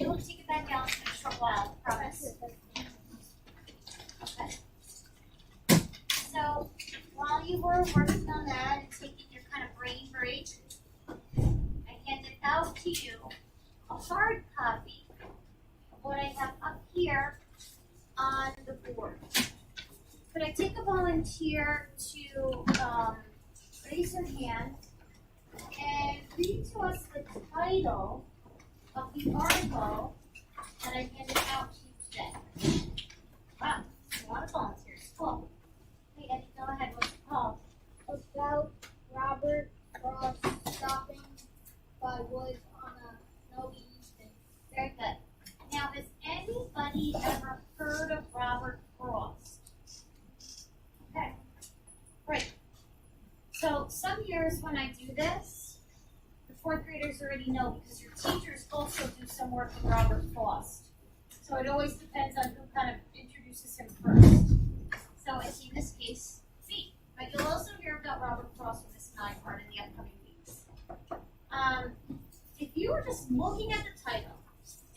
It'll take it back down in a short while, I promise. Okay. So while you were working on that and taking your kind of brain break, I handed out to you a hard copy of what I have up here on the board. Could I take a volunteer to raise your hand and read to us the title of the article that I handed out to you today? Wow, a lot of volunteers. Cool. Hey, Eddie, go ahead. What's it called? About Robert Frost stopping by woods on a snowy evening. Very good. Now, has anybody ever heard of Robert Frost? Okay, great. So some years when I do this, the fourth graders already know because your teachers also do some work with Robert Frost. So it always depends on who kind of introduces him first. So in this case, me. But you'll also hear about Robert Frost with Miss Nygaard in the upcoming weeks. If you were just looking at the title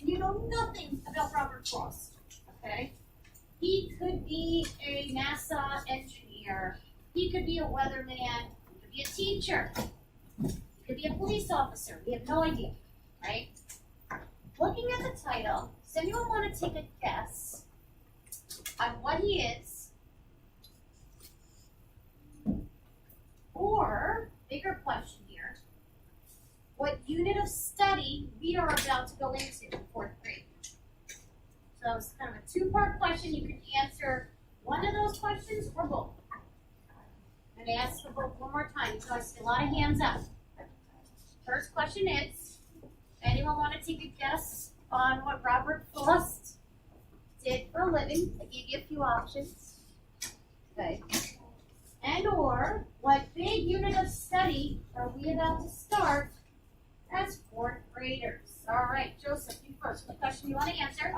and you know nothing about Robert Frost, okay? He could be a NASA engineer. He could be a weatherman. He could be a teacher. He could be a police officer. We have no idea, right? Looking at the title, does anyone want to take a guess on what he is? Or, bigger question here, what unit of study we are about to go into in fourth grade? So it's kind of a two-part question. You can answer one of those questions or both. I'm going to ask for both one more time. So I see a lot of hands up. First question is, anyone want to take a guess on what Robert Frost did for a living? I gave you a few options. Okay. And or, what big unit of study are we about to start as fourth graders? All right, Joseph, you first. What question do you want to answer?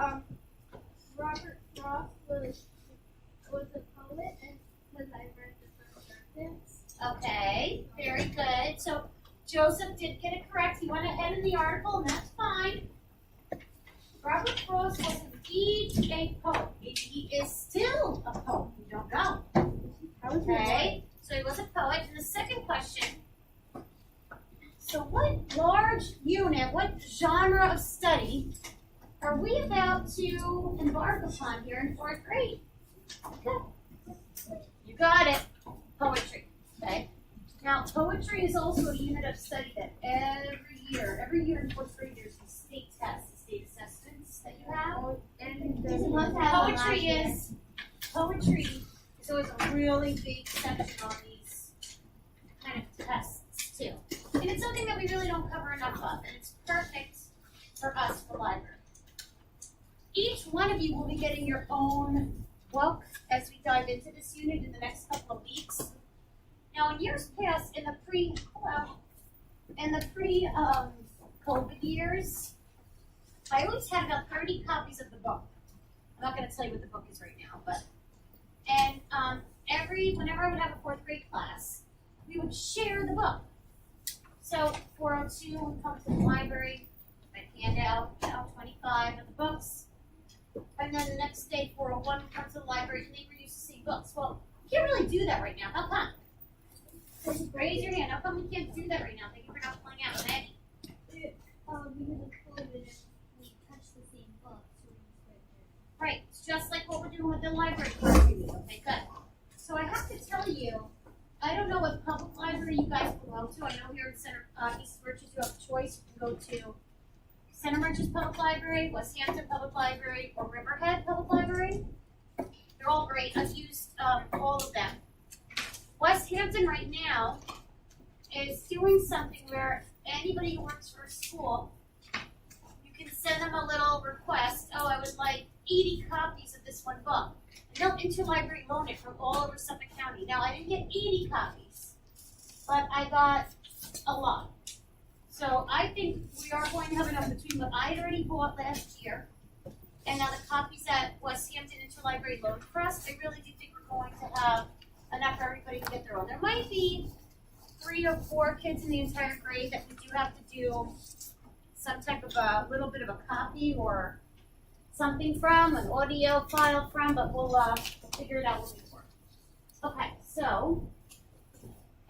Robert Frost was a poet, and because I read the first sentence. Okay, very good. So Joseph did get it correct. He went ahead in the article, and that's fine. Robert Frost was indeed a poet. Maybe he is still a poet. We don't know. Okay, so he was a poet. And the second question, so what large unit, what genre of study are we about to embark upon here in fourth grade? Okay. You got it. Poetry. Okay. Now, poetry is also a unit of study that every year in fourth grade, there's the state tests, the state assessments that you have. And poetry is always a really big section on these kind of tests too. And it's something that we really don't cover enough of, and it's perfect for us, the library. Each one of you will be getting your own book as we dive into this unit in the next couple of weeks. Now, in years past, in the pre-COVID years, I always had about 30 copies of the book. I'm not going to tell you what the book is right now, but whenever I would have a fourth grade class, we would share the book. So 402 would come to the library, I'd hand out 25 of the books. And then the next day, 401 would come to the library and they were used to seeing books. Well, we can't really do that right now. How come? Raise your hand. How come we can't do that right now? Thank you for not pulling out. Maggie? Because of COVID, we touch the same book. Right. It's just like what we're doing with the library class. Okay, good. So I have to tell you, I don't know what public library you guys belong to. I know here in Center East Merchants you have a choice. You can go to Center Merchants Public Library, West Hampton Public Library, or Riverhead Public Library. They're all great. I've used all of them. West Hampton right now is doing something where anybody who works for a school, you can send them a little request. Oh, I would like 80 copies of this one book. And they'll interlibrary loan it from all over Suffolk County. Now, I didn't get 80 copies, but I got a lot. So I think we are going to have enough between what I had already bought last year and now the copies that West Hampton Interlibrary loaned for us. I really do think we're going to have enough for everybody to get their own. There might be 3 or 4 kids in the entire grade that we do have to do some type of a little bit of a copy or something from, an audio file from, but we'll figure it out when we work. Okay, so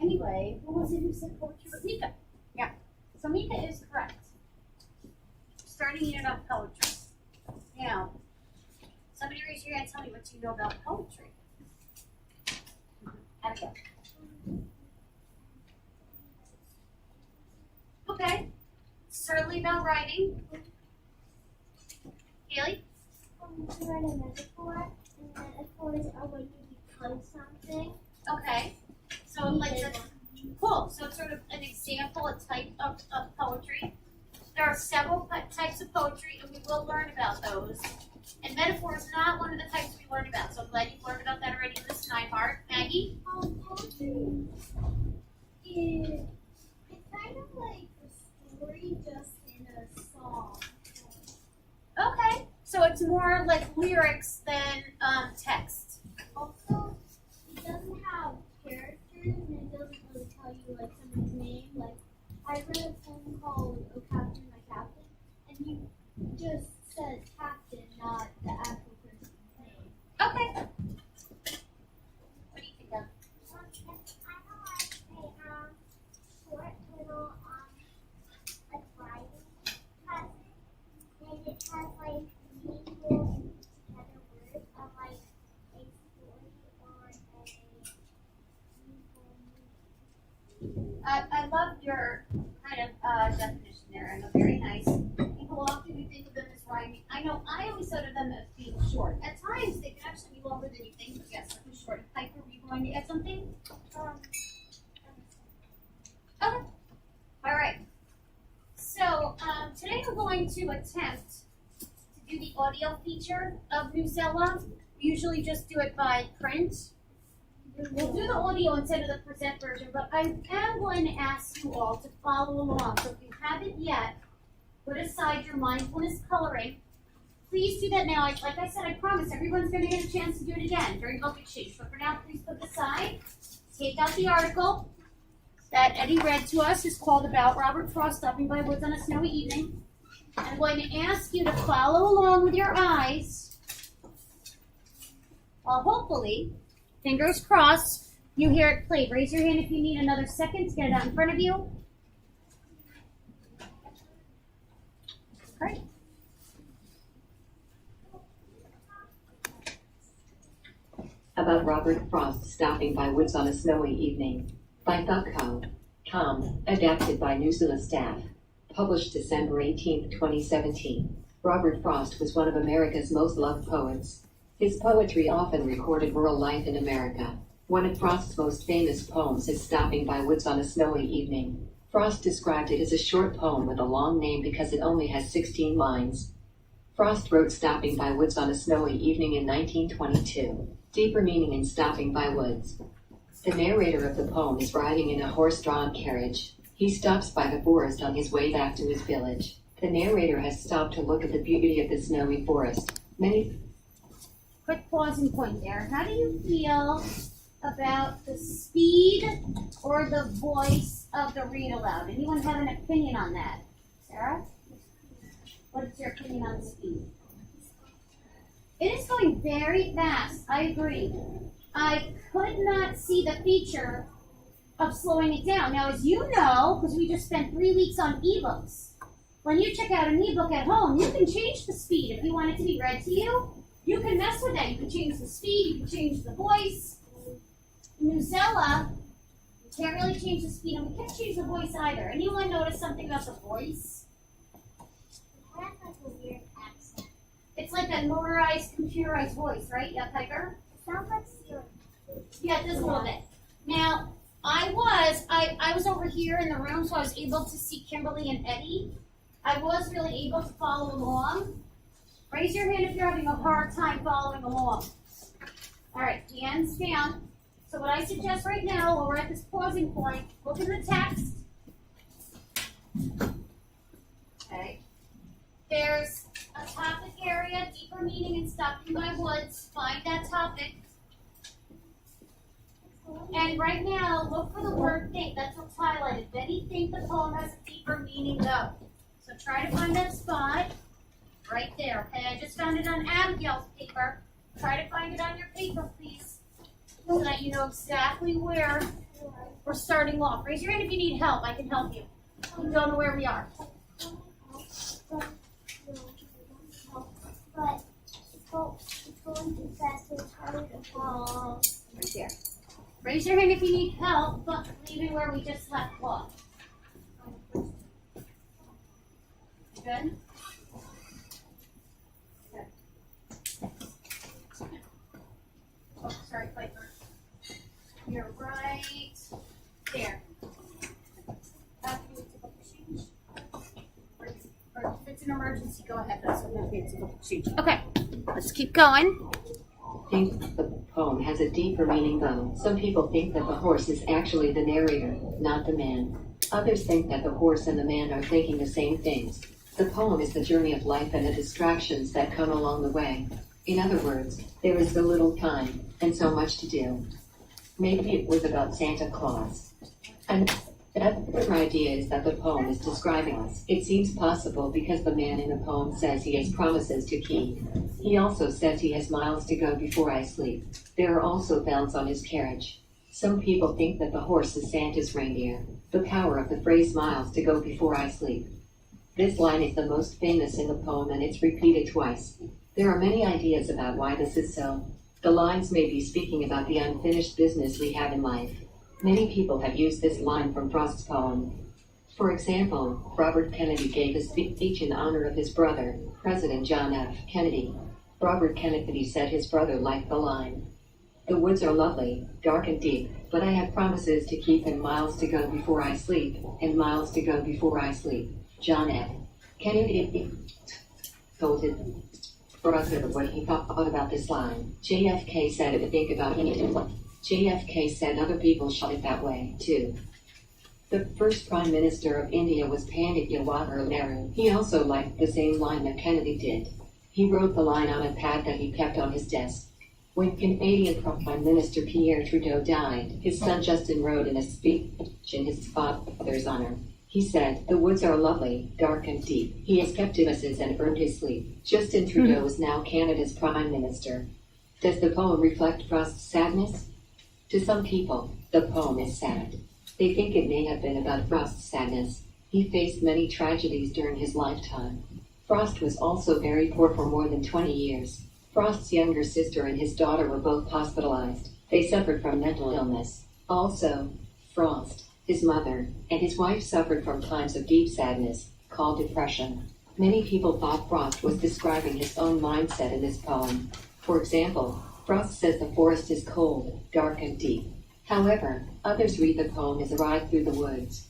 anyway, who was it who said poetry? It was Mika. Yeah. So Mika is correct. Starting unit on poetry. Now, somebody raise your hand and tell me what you know about poetry. Abigail. Okay. Certainly about writing. Haley? To write a metaphor, and metaphors are when you become something. Okay. So like the cool. So it's sort of an example, a type of poetry. There are several types of poetry, and we will learn about those. And metaphor is not one of the types we learned about. So I'm glad you've learned about that already in this 9 part. Maggie? Poetry is it's kind of like a story just in a song. Okay. So it's more like lyrics than text. Also, it doesn't have characters and it doesn't really tell you like someone's name. Like I read a poem called "Oh Captain, My Captain," and he just said captain, not the actual person's name. Okay. What do you think of? I know like a short little like writing lesson, and it has like meaningful and together words of like a story or a meaningful movie. I love your kind of definition there. I know, very nice. People often do think of them as rhyming. I know I always thought of them as being short. At times they can actually be longer than you think, but yes, like short. Piper, were you going to add something? Okay. All right. So today we're going to attempt to do the audio feature of Newsela. We usually just do it by print. We'll do the audio instead of the present version, but I am going to ask you all to follow along. So if you haven't yet, put aside your mindfulness coloring. Please do that now. Like I said, I promise everyone's going to get a chance to do it again during book exchange. But for now, please put it aside. Take out the article that Eddie read to us. It's called About Robert Frost Stopping by Woods on a Snowy Evening. I'm going to ask you to follow along with your eyes. Hopefully, fingers crossed, you hear it played. Raise your hand if you need another second to get it out in front of you. Great. About Robert Frost stopping by woods on a snowy evening. By ThoughtCo.com, adapted by Newsela staff. Published December 18, 2017. Robert Frost was one of America's most loved poets. His poetry often recorded rural life in America. One of Frost's most famous poems is Stopping by Woods on a Snowy Evening. Frost described it as a short poem with a long name because it only has 16 lines. Frost wrote Stopping by Woods on a Snowy Evening in 1922. Deeper meaning in Stopping by Woods. The narrator of the poem is riding in a horse-drawn carriage. He stops by the forest on his way back to his village. The narrator has stopped to look at the beauty of the snowy forest. Quick pausing point there. How do you feel about the speed or the voice of the read aloud? Anyone have an opinion on that? Sarah? What is your opinion on the speed? It is going very fast. I agree. I could not see the feature of slowing it down. Now, as you know, because we just spent 3 weeks on ebooks, when you check out an ebook at home, you can change the speed if you want it to be read to you. You can mess with that. You can change the speed. You can change the voice. Newsela, you can't really change the speed, and we can't change the voice either. Anyone notice something about the voice? It has like a weird accent. It's like a motorized, computerized voice, right? Yeah, Tiger? It sounds like Siri. Yeah, it does a little bit. Now, I was over here in the room, so I was able to see Kimberly and Eddie. I was really able to follow along. Raise your hand if you're having a hard time following along. All right, hands down. So what I suggest right now, while we're at this pausing point, look at the text. Okay. There's a topic area, deeper meaning in Stopping by Woods. Find that topic. And right now, look for the word think. That's what's highlighted. Betty, think the poem has a deeper meaning, though. So try to find that spot right there, okay? I just found it on Abigail's paper. Try to find it on your paper, please, so that you know exactly where we're starting off. Raise your hand if you need help. I can help you. You don't know where we are. But it's going too fast, so it's harder to follow. Right there. Raise your hand if you need help, but leave it where we just left off. Good? Oh, sorry, Piper. You're right there. Or if it's an emergency, go ahead. That's what okay, let's keep going. I think the poem has a deeper meaning though. Some people think that the horse is actually the narrator, not the man. Others think that the horse and the man are thinking the same things. The poem is the journey of life and the distractions that come along the way. In other words, there is so little time and so much to do. Maybe it was about Santa Claus. Another idea is that the poem is describing us. It seems possible because the man in the poem says he has promises to keep. He also says he has miles to go before I sleep. There are also bells on his carriage. Some people think that the horse is Santa's reindeer. The power of the phrase miles to go before I sleep. This line is the most famous in the poem and it's repeated twice. There are many ideas about why this is so. The lines may be speaking about the unfinished business we have in life. Many people have used this line from Frost's poem. For example, Robert Kennedy gave a speech in honor of his brother, President John F. Kennedy. Robert Kennedy said his brother liked the line. The woods are lovely, dark and deep, but I have promises to keep and miles to go before I sleep, and miles to go before I sleep. John F. Kennedy told his brother what he thought about this line. JFK said it would think about it. JFK said other people shot it that way, too. The first Prime Minister of India was Pandit Jawaharlal Nehru. He also liked the same line that Kennedy did. He wrote the line on a pad that he kept on his desk. When Canadian Prime Minister Pierre Trudeau died, his son Justin wrote in a speech in his father's honor. He said, "The woods are lovely, dark and deep. He has kept promises and earned his sleep." Justin Trudeau is now Canada's Prime Minister. Does the poem reflect Frost's sadness? To some people, the poem is sad. They think it may have been about Frost's sadness. He faced many tragedies during his lifetime. Frost was also very poor for more than 20 years. Frost's younger sister and his daughter were both hospitalized. They suffered from mental illness. Also, Frost, his mother, and his wife suffered from times of deep sadness, called depression. Many people thought Frost was describing his own mindset in this poem. For example, Frost says the forest is cold, dark, and deep. However, others read the poem as a ride through the woods.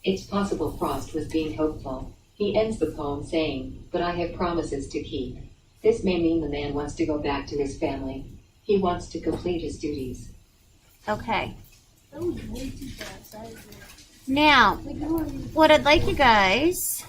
It's possible Frost was being hopeful. He ends the poem saying, "But I have promises to keep." This may mean the man wants to go back to his family. He wants to complete his duties. Okay. That was way too fast. Now, what I'd like you guys